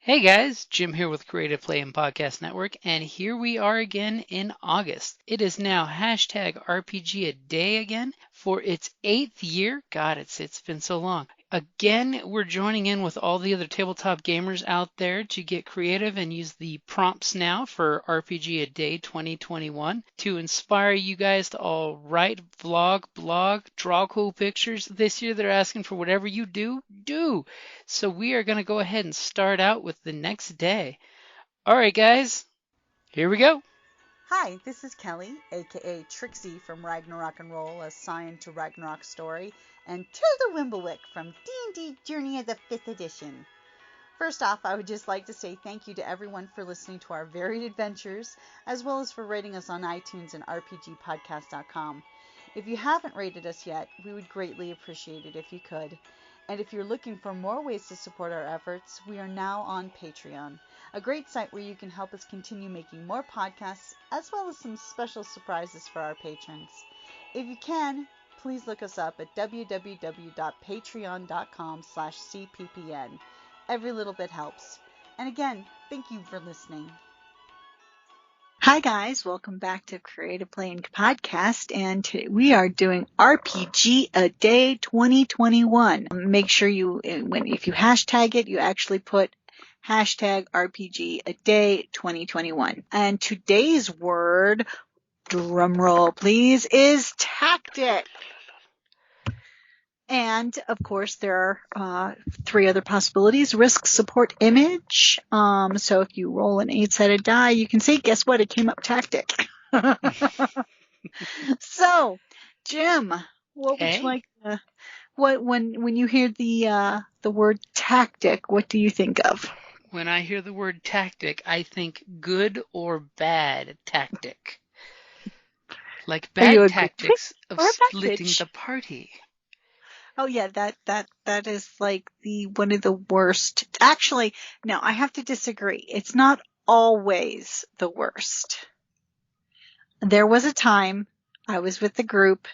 Hey guys, Jim here with Creative Play and Podcast Network, and here we are again in August. It is now hashtag RPGaDay again for its 8th year. God, it's been so long. Again, we're joining in with all the other tabletop gamers out there to get creative and use the prompts now for RPGaDay 2021 to inspire you guys to all write, vlog, blog, draw cool pictures. This year they're asking for whatever you do. So we are going to go ahead and start out with the next day. All right, guys, here we go. Hi, this is Kelly, aka Trixie from Ragnarok and Roll, assigned to Ragnarok Story, and Tilda Wimblewick from D&D Journey of the 5th Edition. First off, I would just like to say thank you to everyone for listening to our varied adventures, as well as for rating us on iTunes and RPGpodcast.com. If you haven't rated us yet, we would greatly appreciate it if you could. And if you're looking for more ways to support our efforts, we are now on Patreon, a great site where you can help us continue making more podcasts, as well as some special surprises for our patrons. If you can, please look us up at www.patreon.com/cppn. Every little bit helps. And again, thank you for listening. Hi guys, welcome back to Creative Playing Podcast, and we are doing RPGaDay 2021. Make sure if you hashtag it, you actually put hashtag RPGaDay 2021. And today's word, drumroll please, is tactic. And, of course, there are 3 other possibilities. Risk, support, image. So if you roll an 8-sided die, you can say, guess what? It came up tactic. So, Jim, what would you like to, when you hear the word tactic, what do you think of? When I hear the word tactic, I think good or bad tactic. Like bad tactics of splitting the party. Oh yeah, that is like one of the worst. Actually, no, I have to disagree. It's not always the worst. There was a time I was with the group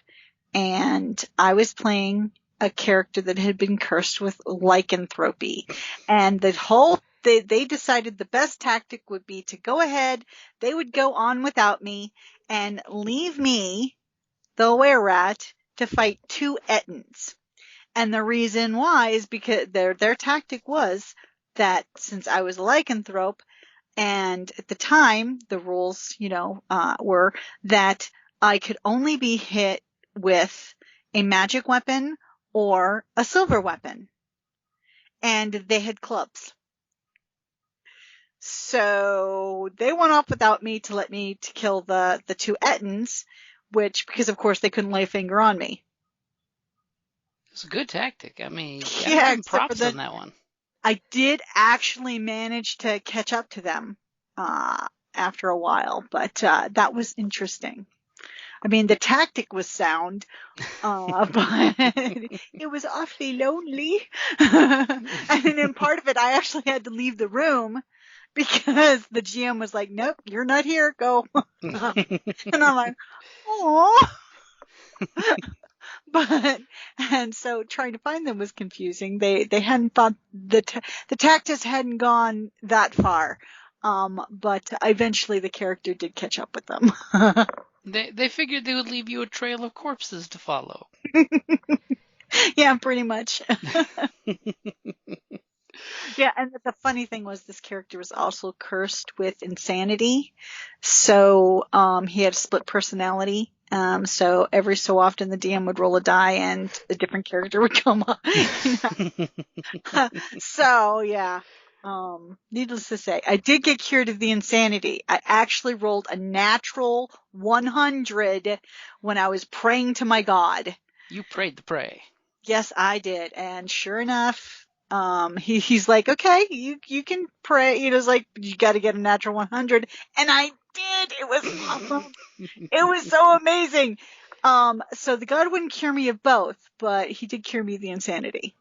and I was playing a character that had been cursed with lycanthropy, and they decided the best tactic would be to go ahead. They would go on without me and leave me, the were-rat, to fight 2 ettins. And the reason why is because their tactic was that since I was a lycanthrope, and at the time the rules, were that I could only be hit with a magic weapon or a silver weapon, and they had clubs. So they went off without me to kill the 2 ettins, because of course they couldn't lay a finger on me. It's a good tactic. I mean, yeah, props on that one. I did actually manage to catch up to them after a while, but that was interesting. I mean, the tactic was sound, but it was awfully lonely. And in part of it, I actually had to leave the room because the GM was like, nope, you're not here, go. And I'm like, oh. And so trying to find them was confusing. They hadn't thought the tactics hadn't gone that far. But eventually the character did catch up with them. They figured they would leave you a trail of corpses to follow. Yeah, pretty much. Yeah, and the funny thing was this character was also cursed with insanity. So he had a split personality. So every so often the DM would roll a die and a different character would come up. So yeah, needless to say, I did get cured of the insanity. I actually rolled a natural 100 when I was praying to my god. You prayed the pray. Yes, I did. And sure enough, he's like, okay, you can pray. It's like, you got to get a natural 100. And I did. It was awesome. It was so amazing. So the god wouldn't cure me of both, but he did cure me of the insanity.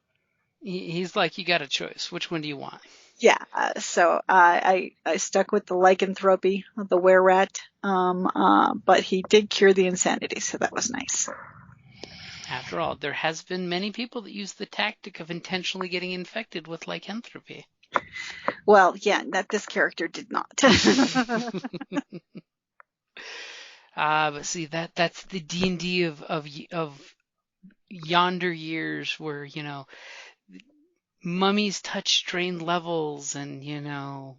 He's like, you got a choice. Which one do you want? Yeah. So I stuck with the lycanthropy, the were-rat. But he did cure the insanity, so that was nice. After all, there has been many people that use the tactic of intentionally getting infected with lycanthropy. Well, yeah, that this character did not. But see, that's the D&D of yonder years, where mummies touch strain levels, and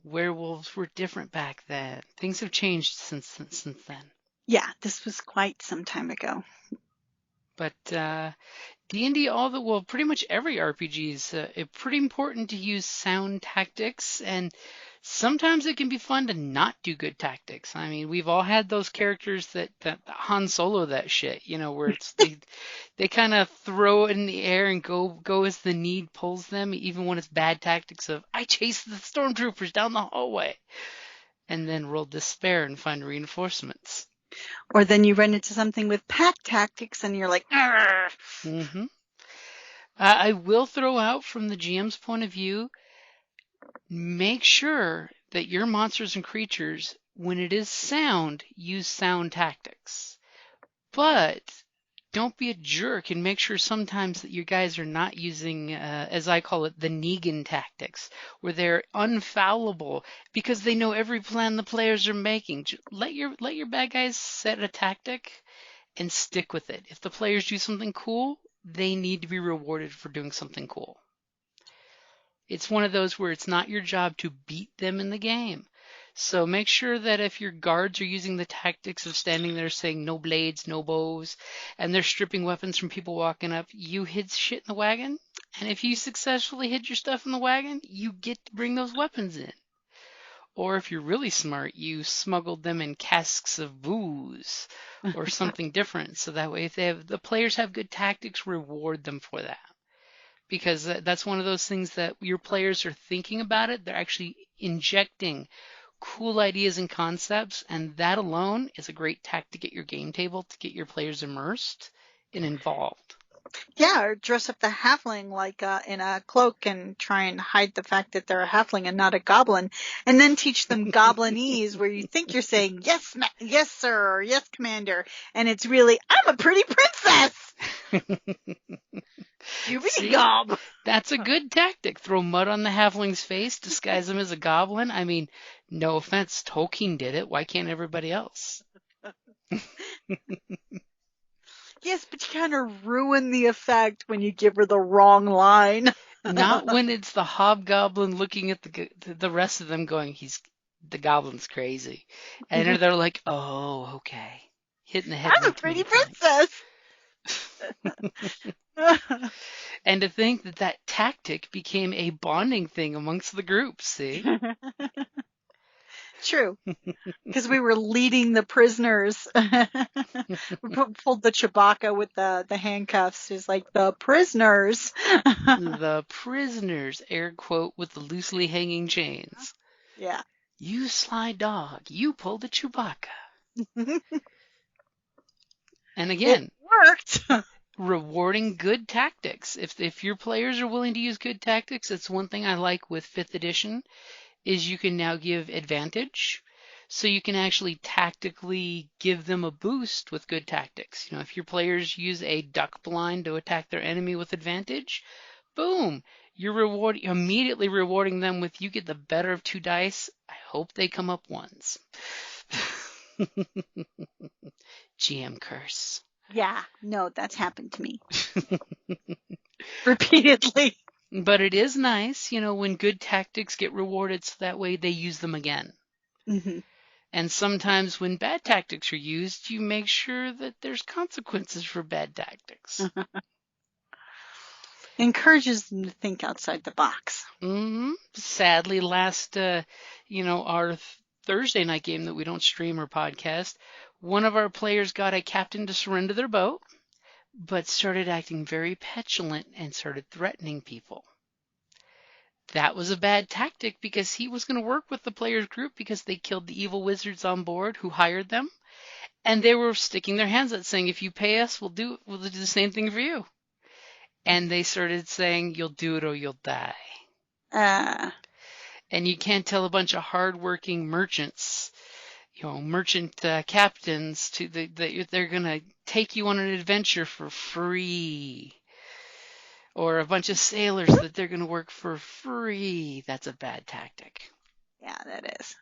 werewolves were different back then. Things have changed since then. Yeah, this was quite some time ago. But D&D, pretty much every RPG is pretty important to use sound tactics, and sometimes it can be fun to not do good tactics. I mean, we've all had those characters that Han Solo that shit, where it's they kind of throw it in the air and go as the need pulls them, even when it's bad tactics of I chase the stormtroopers down the hallway, and then roll despair and find reinforcements. Or then you run into something with pack tactics and you're like, Mm-hmm. I will throw out, from the GM's point of view, make sure that your monsters and creatures, when it is sound, use sound tactics. But don't be a jerk, and make sure sometimes that you guys are not using, as I call it, the Negan tactics, where they're unfallible because they know every plan the players are making. Let your bad guys set a tactic and stick with it. If the players do something cool, they need to be rewarded for doing something cool. It's one of those where it's not your job to beat them in the game. So make sure that if your guards are using the tactics of standing there saying no blades, no bows, and they're stripping weapons from people walking up, you hid shit in the wagon. And if you successfully hid your stuff in the wagon, you get to bring those weapons in. Or if you're really smart, you smuggled them in casks of booze or something different. So that way, if the players have good tactics, reward them for that. Because that's one of those things that your players are thinking about it. They're actually injecting cool ideas and concepts, and that alone is a great tactic at your game table to get your players immersed and involved. Yeah, or dress up the halfling like in a cloak and try and hide the fact that they're a halfling and not a goblin, and then teach them goblinese where you think you're saying yes, yes sir, or yes commander, and it's really I'm a pretty princess. Gob. That's a good tactic. Throw mud on the halfling's face, disguise him as a goblin. I mean, no offense, Tolkien did it. Why can't everybody else? Yes, but you kind of ruin the effect when you give her the wrong line. Not when it's the hobgoblin looking at the rest of them going, the goblin's crazy. And they're like, oh, okay. Hitting the head. I'm a pretty princess. And to think that tactic became a bonding thing amongst the group, see? True. Because we were leading the prisoners. We pulled the Chewbacca with the handcuffs. He's like, the prisoners. The prisoners, air quote, with the loosely hanging chains. Yeah. You sly dog, you pulled the Chewbacca. And again, it worked. Rewarding good tactics. If your players are willing to use good tactics, it's one thing I like with 5th edition is you can now give advantage. So you can actually tactically give them a boost with good tactics. If your players use a duck blind to attack their enemy with advantage, boom, you're immediately rewarding them with you get the better of 2 dice. I hope they come up ones. GM curse. Yeah, no, that's happened to me. Repeatedly. But it is nice, when good tactics get rewarded so that way they use them again. Mm-hmm. And sometimes when bad tactics are used, you make sure that there's consequences for bad tactics. Encourages them to think outside the box. Mm-hmm. Sadly, last, our Thursday night game that we don't stream or podcast, one of our players got a captain to surrender their boat, but started acting very petulant and started threatening people. That was a bad tactic because he was going to work with the players group because they killed the evil wizards on board who hired them. And they were sticking their hands out saying, if you pay us, we'll do the same thing for you. And they started saying, you'll do it or you'll die. And you can't tell a bunch of hardworking merchants, merchant captains they're going to take you on an adventure for free. Or a bunch of sailors that they're going to work for free. That's a bad tactic. that is.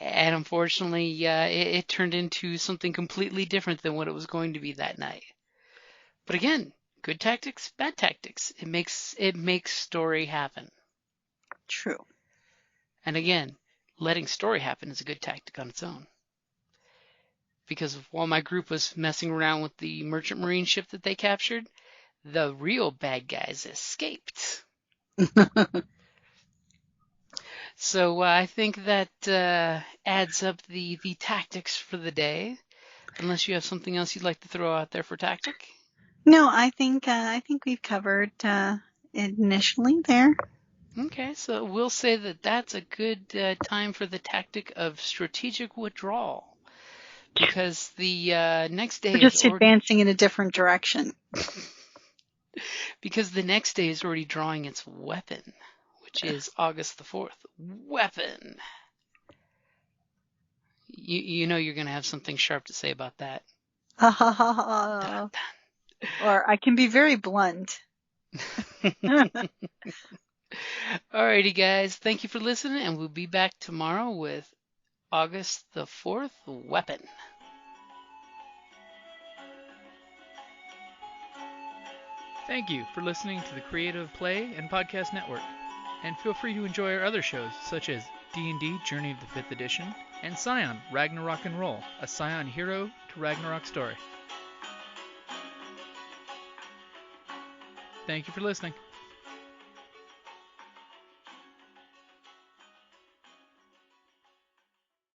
And unfortunately, it turned into something completely different than what it was going to be that night. But again, good tactics, bad tactics. It makes story happen. True. And again, letting story happen is a good tactic on its own. Because while my group was messing around with the merchant marine ship that they captured, the real bad guys escaped. So I think that adds up the tactics for the day. Unless you have something else you'd like to throw out there for tactic. No, I think we've covered it initially there. Okay, so we'll say that that's a good time for the tactic of strategic withdrawal, because the next day We're is just already advancing in a different direction. because the next day is already drawing its weapon, which is August the 4th. Weapon. You know you're going to have something sharp to say about that. Ha ha ha ha. Or I can be very blunt. Alrighty, guys. Thank you for listening, and we'll be back tomorrow with August the 4th Weapon. Thank you for listening to the Creative Play and Podcast Network. And feel free to enjoy our other shows, such as D&D Journey of the 5th Edition and Scion Ragnarok and Roll, a Scion hero to Ragnarok story. Thank you for listening.